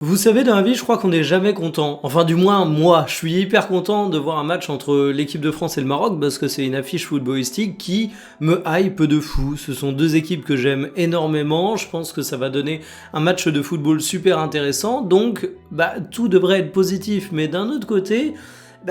Vous savez, dans la vie, je crois qu'on n'est jamais content. Enfin, du moins, moi, je suis hyper content de voir un match entre l'équipe de France et le Maroc parce que c'est une affiche footballistique qui me hype de fou. Ce sont deux équipes que j'aime énormément. Je pense que ça va donner un match de football super intéressant. Donc, tout devrait être positif. Mais d'un autre côté,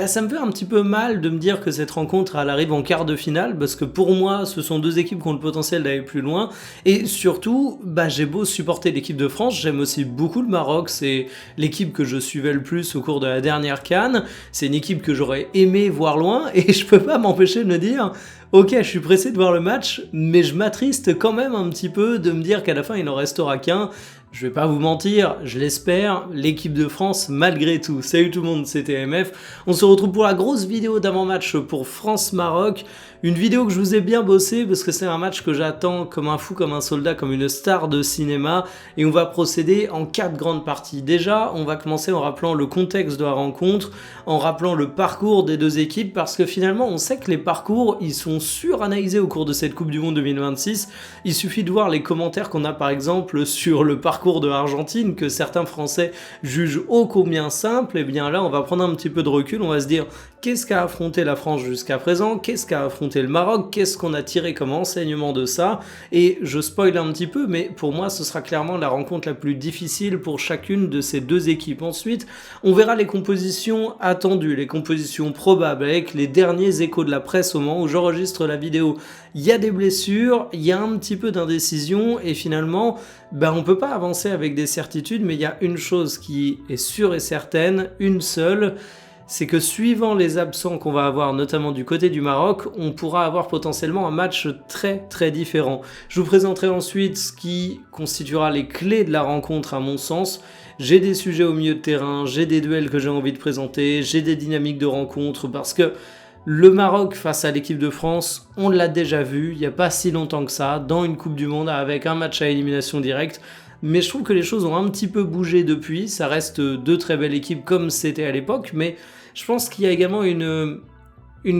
ça me fait un petit peu mal de me dire que cette rencontre elle arrive en quart de finale parce que pour moi ce sont deux équipes qui ont le potentiel d'aller plus loin et surtout j'ai beau supporter l'équipe de France, j'aime aussi beaucoup le Maroc, c'est l'équipe que je suivais le plus au cours de la dernière CAN, c'est une équipe que j'aurais aimé voir loin et je peux pas m'empêcher de me dire ok, je suis pressé de voir le match, mais je m'attriste quand même un petit peu de me dire qu'à la fin il n'en restera qu'un. Je vais pas vous mentir, je l'espère, l'équipe de France malgré tout. Salut tout le monde, c'était MF. On se retrouve pour la grosse vidéo d'avant-match pour France-Maroc. Une vidéo que je vous ai bien bossé parce que c'est un match que j'attends comme un fou, comme un soldat, comme une star de cinéma. Et on va procéder en 4 grandes parties. Déjà, on va commencer en rappelant le contexte de la rencontre, en rappelant le parcours des deux équipes parce que finalement, on sait que les parcours, ils sont suranalysés au cours de cette Coupe du Monde 2026. Il suffit de voir les commentaires qu'on a par exemple sur le parcours de l'Argentine que certains Français jugent ô combien simple. Et bien là, on va prendre un petit peu de recul, on va se dire qu'est-ce qu'a affronté la France jusqu'à présent, qu'est-ce qu'a affronté le Maroc, qu'est-ce qu'on a tiré comme enseignement de ça. Et je spoil un petit peu, mais pour moi, ce sera clairement la rencontre la plus difficile pour chacune de ces deux équipes. Ensuite, on verra les compositions attendues, les compositions probables, avec les derniers échos de la presse au moment où j'enregistre la vidéo. Il y a des blessures, il y a un petit peu d'indécision, et finalement, on peut pas avancer avec des certitudes, mais il y a une chose qui est sûre et certaine, une seule, c'est que suivant les absents qu'on va avoir, notamment du côté du Maroc, on pourra avoir potentiellement un match très très différent. Je vous présenterai ensuite ce qui constituera les clés de la rencontre à mon sens. J'ai des sujets au milieu de terrain, j'ai des duels que j'ai envie de présenter, j'ai des dynamiques de rencontre, parce que le Maroc face à l'équipe de France, on l'a déjà vu, il n'y a pas si longtemps que ça, dans une Coupe du Monde avec un match à élimination directe. Mais je trouve que les choses ont un petit peu bougé depuis, ça reste deux très belles équipes comme c'était à l'époque, mais je pense qu'il y a également une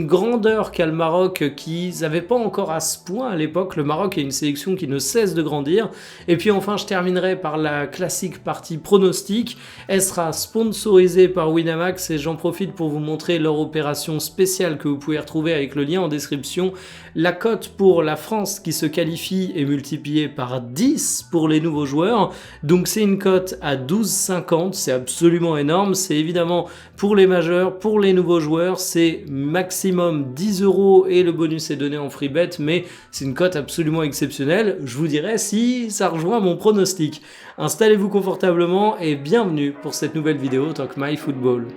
grandeur qu'a le Maroc qu'ils n'avaient pas encore à ce point à l'époque. Le Maroc est une sélection qui ne cesse de grandir. Et puis enfin, je terminerai par la classique partie pronostic. Elle sera sponsorisée par Winamax et j'en profite pour vous montrer leur opération spéciale que vous pouvez retrouver avec le lien en description. La cote pour la France qui se qualifie est multipliée par 10 pour les nouveaux joueurs. Donc c'est une cote à 12,50. C'est absolument énorme. C'est évidemment pour les majeurs, pour les nouveaux joueurs, c'est maximum 10 € et le bonus est donné en free bet, mais c'est une cote absolument exceptionnelle. Je vous dirai si ça rejoint mon pronostic. Installez-vous confortablement et bienvenue pour cette nouvelle vidéo Talk My Football.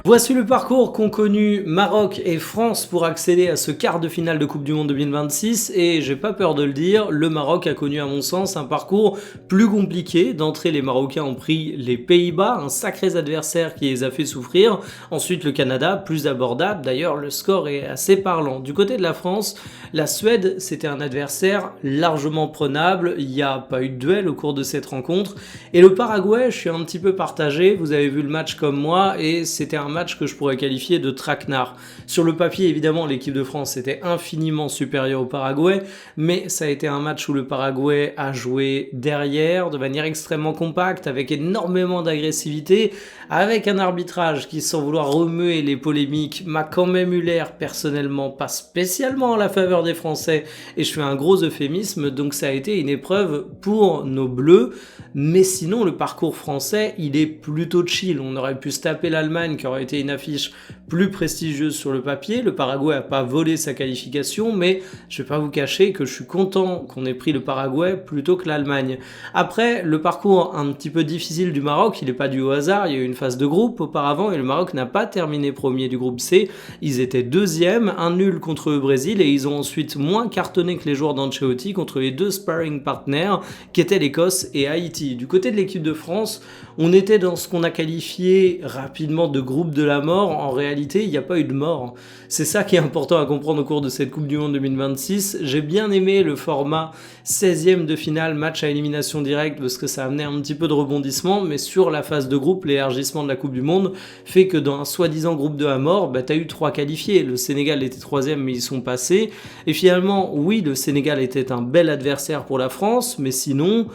Voici le parcours qu'ont connu Maroc et France pour accéder à ce quart de finale de Coupe du Monde 2026 et j'ai pas peur de le dire, le Maroc a connu à mon sens un parcours plus compliqué. D'entrée, les Marocains ont pris les Pays-Bas, un sacré adversaire qui les a fait souffrir. Ensuite, le Canada, plus abordable. D'ailleurs, le score est assez parlant. Du côté de la France, la Suède, c'était un adversaire largement prenable. Il n'y a pas eu de duel au cours de cette rencontre. Et le Paraguay, je suis un petit peu partagé. Vous avez vu le match comme moi et c'était un match que je pourrais qualifier de traquenard. Sur le papier, évidemment, l'équipe de France était infiniment supérieure au Paraguay, mais ça a été un match où le Paraguay a joué derrière, de manière extrêmement compacte, avec énormément d'agressivité, avec un arbitrage qui, sans vouloir remuer les polémiques, m'a quand même eu l'air, personnellement, pas spécialement en la faveur des Français, et je fais un gros euphémisme, donc ça a été une épreuve pour nos Bleus, mais sinon, le parcours français, il est plutôt chill. On aurait pu se taper l'Allemagne, qui aurait été une affiche plus prestigieuse sur le papier. Le Paraguay n'a pas volé sa qualification, mais je vais pas vous cacher que je suis content qu'on ait pris le Paraguay plutôt que l'Allemagne. Après, le parcours un petit peu difficile du Maroc, il n'est pas dû au hasard. Il y a eu une phase de groupe auparavant et le Maroc n'a pas terminé premier du groupe C. Ils étaient deuxième, un nul contre le Brésil et ils ont ensuite moins cartonné que les joueurs d'Ancelotti contre les deux sparring partners qui étaient l'Écosse et Haïti. Du côté de l'équipe de France, On était dans ce qu'on a qualifié rapidement de groupe de la mort. En réalité, il n'y a pas eu de mort. C'est ça qui est important à comprendre au cours de cette Coupe du Monde 2026. J'ai bien aimé le format 16e de finale, match à élimination directe, parce que ça a amené un petit peu de rebondissement, mais sur la phase de groupe, l'élargissement de la Coupe du Monde fait que dans un soi-disant groupe de la mort, t'as eu 3 qualifiés. Le Sénégal était 3e, mais ils sont passés. Et finalement, oui, le Sénégal était un bel adversaire pour la France, mais sinon...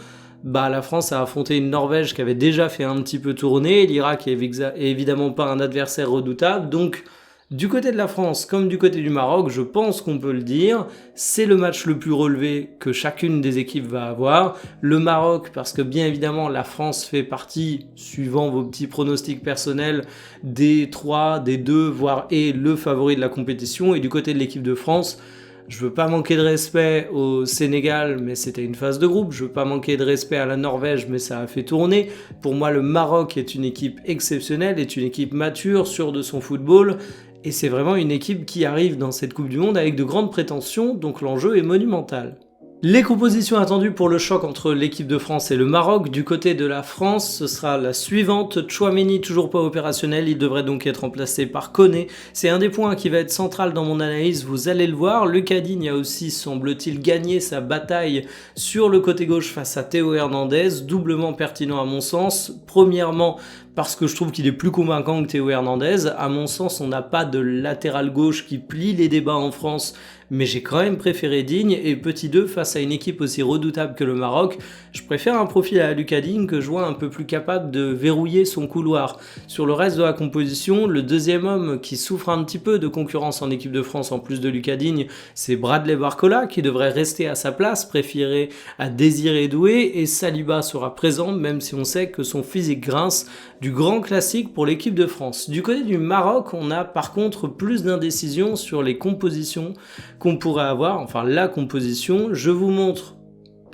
la France a affronté une Norvège qui avait déjà fait un petit peu tourner, l'Irak est évidemment pas un adversaire redoutable, donc du côté de la France comme du côté du Maroc, je pense qu'on peut le dire, c'est le match le plus relevé que chacune des équipes va avoir. Le Maroc, parce que bien évidemment la France fait partie, suivant vos petits pronostics personnels, des 3, des 2, voire est le favori de la compétition, et du côté de l'équipe de France, je veux pas manquer de respect au Sénégal, mais c'était une phase de groupe. Je veux pas manquer de respect à la Norvège, mais ça a fait tourner. Pour moi, le Maroc est une équipe exceptionnelle, est une équipe mature, sûre de son football. Et c'est vraiment une équipe qui arrive dans cette Coupe du Monde avec de grandes prétentions, donc l'enjeu est monumental. Les compositions attendues pour le choc entre l'équipe de France et le Maroc. Du côté de la France, ce sera la suivante. Tchouaméni toujours pas opérationnel, il devrait donc être remplacé par Koné. C'est un des points qui va être central dans mon analyse, vous allez le voir. Lucas Digne a aussi, semble-t-il, gagné sa bataille sur le côté gauche face à Théo Hernandez, doublement pertinent à mon sens. Premièrement, parce que je trouve qu'il est plus convaincant que Théo Hernandez. À mon sens, on n'a pas de latéral gauche qui plie les débats en France, mais j'ai quand même préféré Digne, et petit 2, face à une équipe aussi redoutable que le Maroc, je préfère un profil à Lucas Digne que je vois un peu plus capable de verrouiller son couloir. Sur le reste de la composition, le deuxième homme qui souffre un petit peu de concurrence en équipe de France en plus de Lucas Digne, c'est Bradley Barcola qui devrait rester à sa place, préféré à Désiré Doué, et Saliba sera présent même si on sait que son physique grince, du grand classique pour l'équipe de France. Du côté du Maroc, on a par contre plus d'indécision sur les compositions qu'on pourrait avoir, enfin la composition. Je vous montre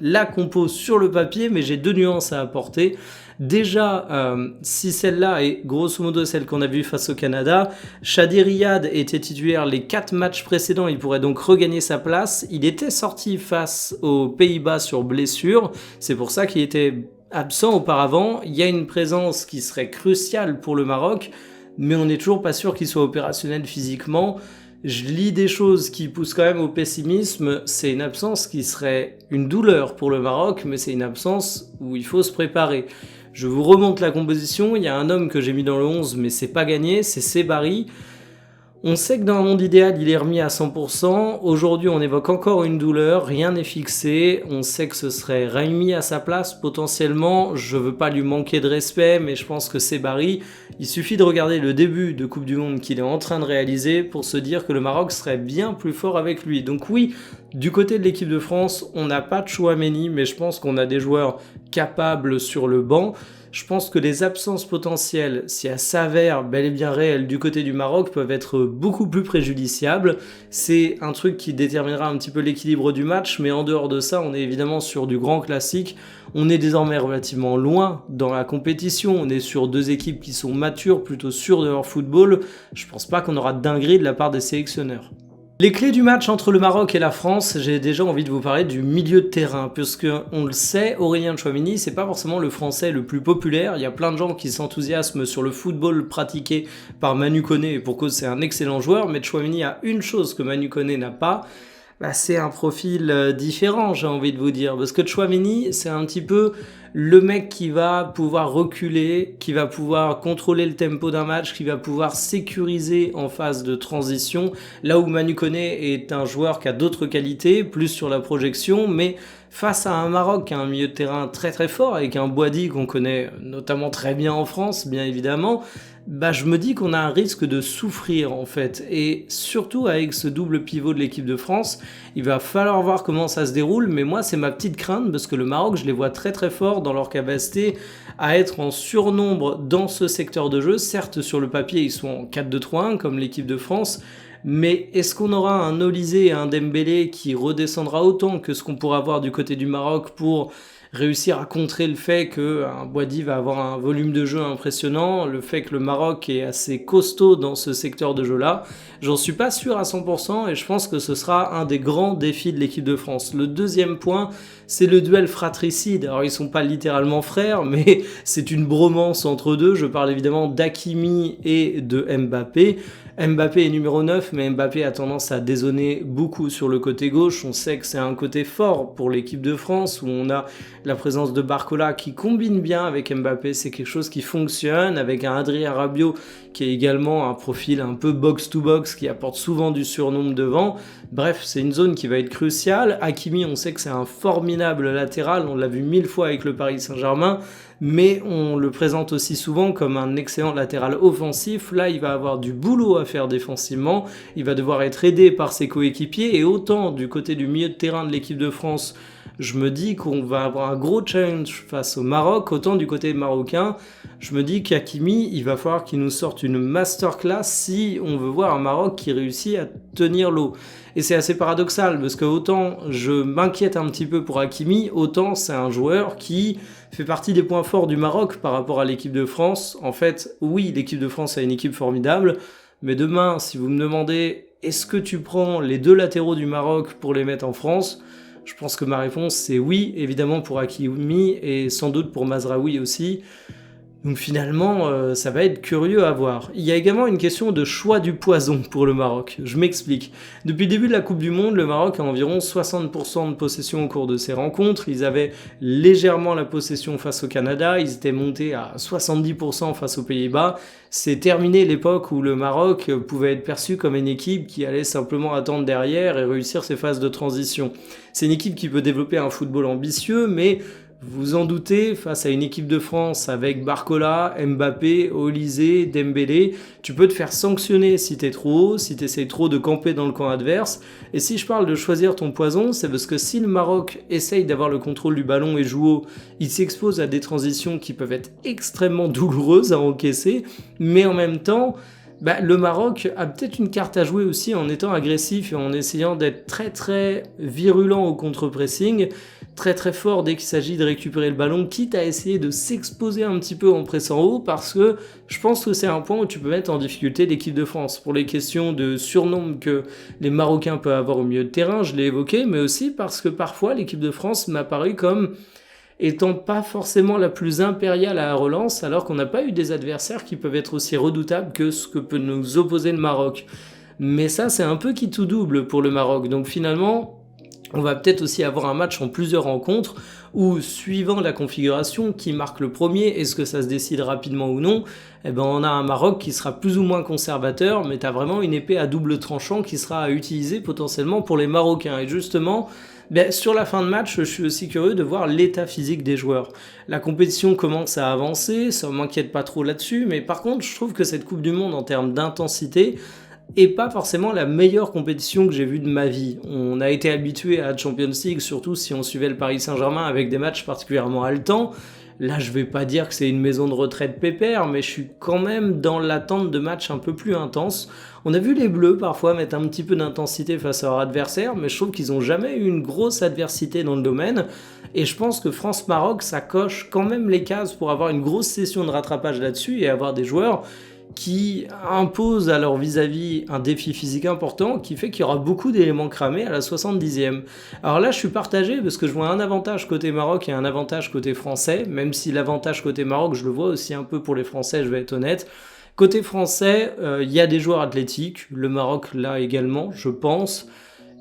la compo sur le papier, mais j'ai 2 nuances à apporter. Déjà, si celle-là est grosso modo celle qu'on a vue face au Canada, Shadi Riyad était titulaire les 4 matchs précédents, il pourrait donc regagner sa place. Il était sorti face aux Pays-Bas sur blessure, c'est pour ça qu'il était absent auparavant. Il y a une présence qui serait cruciale pour le Maroc, mais on n'est toujours pas sûr qu'il soit opérationnel physiquement. Je lis des choses qui poussent quand même au pessimisme. C'est une absence qui serait une douleur pour le Maroc, mais c'est une absence où il faut se préparer. Je vous remonte la composition. Il y a un homme que j'ai mis dans le 11, mais c'est pas gagné, c'est Sebari. On sait que dans un monde idéal, il est remis à 100%. Aujourd'hui, on évoque encore une douleur, rien n'est fixé. On sait que ce serait Raimi à sa place, potentiellement. Je veux pas lui manquer de respect, mais je pense que c'est Barry. Il suffit de regarder le début de Coupe du Monde qu'il est en train de réaliser pour se dire que le Maroc serait bien plus fort avec lui. Donc oui, du côté de l'équipe de France, on n'a pas de Tchouaméni, mais je pense qu'on a des joueurs capables sur le banc. Je pense que les absences potentielles, si elles s'avèrent bel et bien réelles du côté du Maroc, peuvent être beaucoup plus préjudiciables. C'est un truc qui déterminera un petit peu l'équilibre du match, mais en dehors de ça, on est évidemment sur du grand classique. On est désormais relativement loin dans la compétition, on est sur 2 équipes qui sont matures, plutôt sûres de leur football. Je pense pas qu'on aura de dinguerie de la part des sélectionneurs. Les clés du match entre le Maroc et la France, j'ai déjà envie de vous parler du milieu de terrain, puisque on le sait, Aurélien Tchouaméni, c'est pas forcément le français le plus populaire. Il y a plein de gens qui s'enthousiasment sur le football pratiqué par Manu Koné, et pour cause c'est un excellent joueur, mais Tchouaméni a une chose que Manu Koné n'a pas, c'est un profil différent, j'ai envie de vous dire, parce que Tchouaméni, c'est un petit peu le mec qui va pouvoir reculer, qui va pouvoir contrôler le tempo d'un match, qui va pouvoir sécuriser en phase de transition, là où Manu Koné est un joueur qui a d'autres qualités, plus sur la projection, mais face à un Maroc qui a un milieu de terrain très très fort, avec un Boadi qu'on connaît notamment très bien en France, bien évidemment, je me dis qu'on a un risque de souffrir en fait, et surtout avec ce double pivot de l'équipe de France, il va falloir voir comment ça se déroule, mais moi c'est ma petite crainte, parce que le Maroc, je les vois très très forts dans leur capacité à être en surnombre dans ce secteur de jeu. Certes, sur le papier, ils sont en 4-2-3-1 comme l'équipe de France, mais est-ce qu'on aura un Olysée et un Dembélé qui redescendra autant que ce qu'on pourra avoir du côté du Maroc pour réussir à contrer le fait qu'un Boadi va avoir un volume de jeu impressionnant, le fait que le Maroc est assez costaud dans ce secteur de jeu-là. J'en suis pas sûr à 100% et je pense que ce sera un des grands défis de l'équipe de France. Le deuxième point, c'est le duel fratricide. Alors ils sont pas littéralement frères, mais c'est une bromance entre deux. Je parle évidemment d'Hakimi et de Mbappé. Mbappé est numéro 9, mais Mbappé a tendance à dézonner beaucoup sur le côté gauche. On sait que c'est un côté fort pour l'équipe de France, où on a la présence de Barcola qui combine bien avec Mbappé. C'est quelque chose qui fonctionne, avec un Adrien Rabiot qui est également un profil un peu box-to-box, qui apporte souvent du surnombre devant. Bref, c'est une zone qui va être cruciale. Hakimi, on sait que c'est un formidable latéral, on l'a vu 1000 fois avec le Paris Saint-Germain, mais on le présente aussi souvent comme un excellent latéral offensif. Là, il va avoir du boulot à faire défensivement, il va devoir être aidé par ses coéquipiers, et autant du côté du milieu de terrain de l'équipe de France, je me dis qu'on va avoir un gros challenge face au Maroc, autant du côté marocain, je me dis qu'Hakimi, il va falloir qu'il nous sorte une masterclass si on veut voir un Maroc qui réussit à tenir l'eau. Et c'est assez paradoxal, parce que autant je m'inquiète un petit peu pour Hakimi, autant c'est un joueur qui fait partie des points forts du Maroc par rapport à l'équipe de France. En fait, oui, l'équipe de France a une équipe formidable, mais demain, si vous me demandez, est-ce que tu prends les deux latéraux du Maroc pour les mettre en France ? Je pense que ma réponse c'est oui, évidemment pour Hakimi et sans doute pour Mazraoui aussi. Donc finalement, ça va être curieux à voir. Il y a également une question de choix du poison pour le Maroc. Je m'explique. Depuis le début de la Coupe du Monde, le Maroc a environ 60% de possession au cours de ses rencontres. Ils avaient légèrement la possession face au Canada. Ils étaient montés à 70% face aux Pays-Bas. C'est terminé l'époque où le Maroc pouvait être perçu comme une équipe qui allait simplement attendre derrière et réussir ses phases de transition. C'est une équipe qui peut développer un football ambitieux, mais vous en doutez, face à une équipe de France avec Barcola, Mbappé, Olysée, Dembélé, tu peux te faire sanctionner si t'es trop haut, si t'essayes trop de camper dans le camp adverse. Et si je parle de choisir ton poison, c'est parce que si le Maroc essaye d'avoir le contrôle du ballon et joue haut, il s'expose à des transitions qui peuvent être extrêmement douloureuses à encaisser, mais en même temps, le Maroc a peut-être une carte à jouer aussi en étant agressif et en essayant d'être très très virulent au contre-pressing, très très fort dès qu'il s'agit de récupérer le ballon, quitte à essayer de s'exposer un petit peu en pressant haut, parce que je pense que c'est un point où tu peux mettre en difficulté l'équipe de France. Pour les questions de surnombre que les Marocains peuvent avoir au milieu de terrain, je l'ai évoqué, mais aussi parce que parfois l'équipe de France m'a paru comme étant pas forcément la plus impériale à la relance, alors qu'on n'a pas eu des adversaires qui peuvent être aussi redoutables que ce que peut nous opposer le Maroc. Mais ça, c'est un peu qui tout double pour le Maroc. Donc finalement, on va peut-être aussi avoir un match en plusieurs rencontres où, suivant la configuration, qui marque le premier, est-ce que ça se décide rapidement ou non, on a un Maroc qui sera plus ou moins conservateur, mais tu as vraiment une épée à double tranchant qui sera à utiliser potentiellement pour les Marocains. Et justement, sur la fin de match, je suis aussi curieux de voir l'état physique des joueurs. La compétition commence à avancer, ça m'inquiète pas trop là-dessus, mais par contre, je trouve que cette Coupe du Monde, en termes d'intensité, et pas forcément la meilleure compétition que j'ai vue de ma vie. On a été habitué à la Champions League, surtout si on suivait le Paris Saint-Germain avec des matchs particulièrement haletants. Là, je vais pas dire que c'est une maison de retraite pépère, mais je suis quand même dans l'attente de matchs un peu plus intenses. On a vu les Bleus parfois mettre un petit peu d'intensité face à leur adversaire, mais je trouve qu'ils ont jamais eu une grosse adversité dans le domaine. Et je pense que France-Maroc, ça coche quand même les cases pour avoir une grosse session de rattrapage là-dessus et avoir des joueurs qui imposent à leur vis-à-vis un défi physique important qui fait qu'il y aura beaucoup d'éléments cramés à la 70e. Alors là, je suis partagé parce que je vois un avantage côté Maroc et un avantage côté français, même si l'avantage côté Maroc, je le vois aussi un peu pour les Français, je vais être honnête. Côté français, il y a des joueurs athlétiques, le Maroc là également, je pense.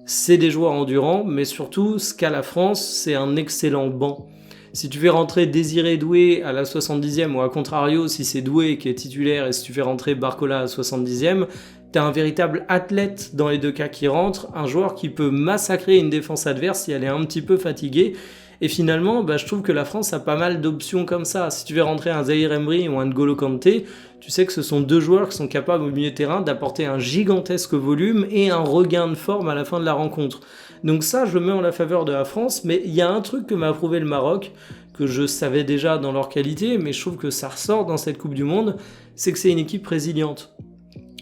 C'est des joueurs endurants, mais surtout, ce qu'a la France, c'est un excellent banc. Si tu fais rentrer Désiré Doué à la 70e, ou à contrario, si c'est Doué qui est titulaire et si tu fais rentrer Barcola à la 70e, t'as un véritable athlète dans les deux cas qui rentre, un joueur qui peut massacrer une défense adverse si elle est un petit peu fatiguée. Et finalement, je trouve que la France a pas mal d'options comme ça. Si tu fais rentrer un Zahir Emery ou un N'Golo Kanté, tu sais que ce sont deux joueurs qui sont capables au milieu de terrain d'apporter un gigantesque volume et un regain de forme à la fin de la rencontre. Donc ça, je le mets en la faveur de la France, mais il y a un truc que m'a approuvé le Maroc, que je savais déjà dans leur qualité, mais je trouve que ça ressort dans cette Coupe du Monde, c'est que c'est une équipe résiliente.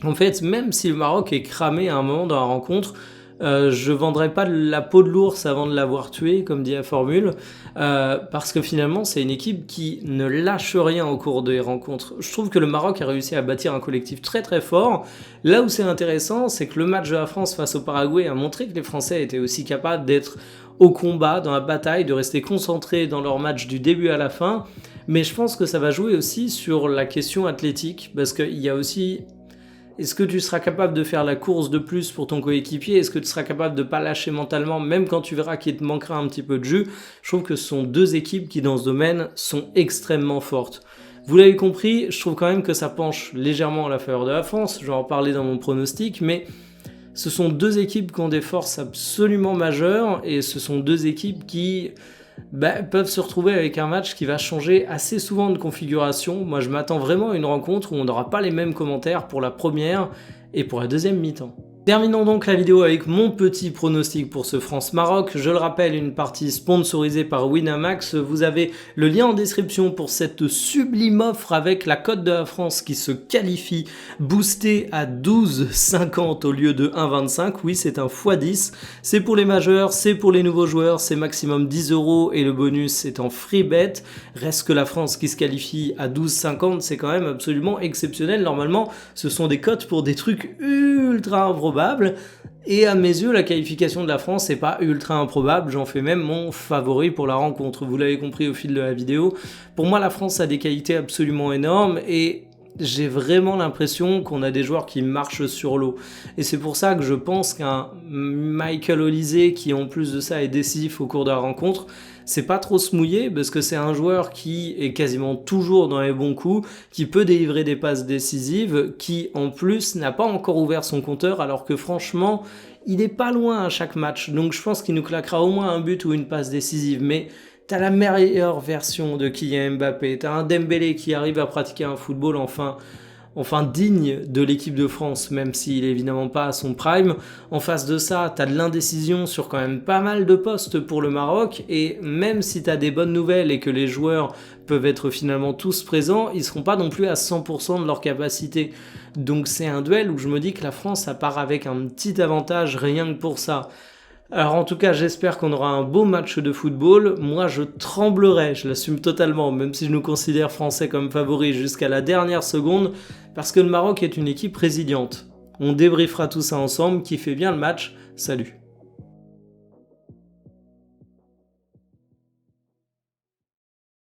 En fait, même si le Maroc est cramé à un moment dans la rencontre, Je vendrai pas la peau de l'ours avant de l'avoir tué, comme dit la formule, parce que finalement c'est une équipe qui ne lâche rien au cours des rencontres. Je trouve que le Maroc a réussi à bâtir un collectif très très fort. Là où c'est intéressant, c'est que le match de la France face au Paraguay a montré que les Français étaient aussi capables d'être au combat, dans la bataille, de rester concentrés dans leur match du début à la fin. Mais je pense que ça va jouer aussi sur la question athlétique, parce qu'il y a aussi... Est-ce que tu seras capable de faire la course de plus pour ton coéquipier? Est-ce que tu seras capable de ne pas lâcher mentalement, même quand tu verras qu'il te manquera un petit peu de jus? Je trouve que ce sont deux équipes qui, dans ce domaine, sont extrêmement fortes. Vous l'avez compris, je trouve quand même que ça penche légèrement à la faveur de la France. Je vais en parler dans mon pronostic, mais ce sont deux équipes qui ont des forces absolument majeures et ce sont deux équipes qui peuvent se retrouver avec un match qui va changer assez souvent de configuration. Moi, je m'attends vraiment à une rencontre où on n'aura pas les mêmes commentaires pour la première et pour la deuxième mi-temps. Terminons donc la vidéo avec mon petit pronostic pour ce France-Maroc. Je le rappelle, une partie sponsorisée par Winamax. Vous avez le lien en description pour cette sublime offre avec la cote de la France qui se qualifie, boostée à 12,50 au lieu de 1,25. Oui, c'est un x10. C'est pour les majeurs, c'est pour les nouveaux joueurs, c'est maximum 10 € et le bonus c'est en free bet. Reste que la France qui se qualifie à 12,50, c'est quand même absolument exceptionnel. Normalement, ce sont des cotes pour des trucs ultra improbables. Et à mes yeux, la qualification de la France n'est pas ultra improbable, j'en fais même mon favori pour la rencontre, vous l'avez compris au fil de la vidéo. Pour moi, la France a des qualités absolument énormes et j'ai vraiment l'impression qu'on a des joueurs qui marchent sur l'eau. Et c'est pour ça que je pense qu'un Michael Olise, qui en plus de ça est décisif au cours de la rencontre, c'est pas trop se mouiller parce que c'est un joueur qui est quasiment toujours dans les bons coups, qui peut délivrer des passes décisives, qui en plus n'a pas encore ouvert son compteur alors que franchement il est pas loin à chaque match. Donc je pense qu'il nous claquera au moins un but ou une passe décisive. Mais t'as la meilleure version de Kylian Mbappé, t'as un Dembélé qui arrive à pratiquer un football enfin digne de l'équipe de France, même s'il est évidemment pas à son prime. En face de ça, t'as de l'indécision sur quand même pas mal de postes pour le Maroc, et même si t'as des bonnes nouvelles et que les joueurs peuvent être finalement tous présents, ils seront pas non plus à 100% de leur capacité. Donc c'est un duel où je me dis que la France, ça part avec un petit avantage rien que pour ça. Alors en tout cas, j'espère qu'on aura un beau match de football. Moi, je tremblerai, je l'assume totalement, même si je nous considère français comme favoris jusqu'à la dernière seconde, parce que le Maroc est une équipe résiliente. On débriefera tout ça ensemble, kiffez bien le match, salut.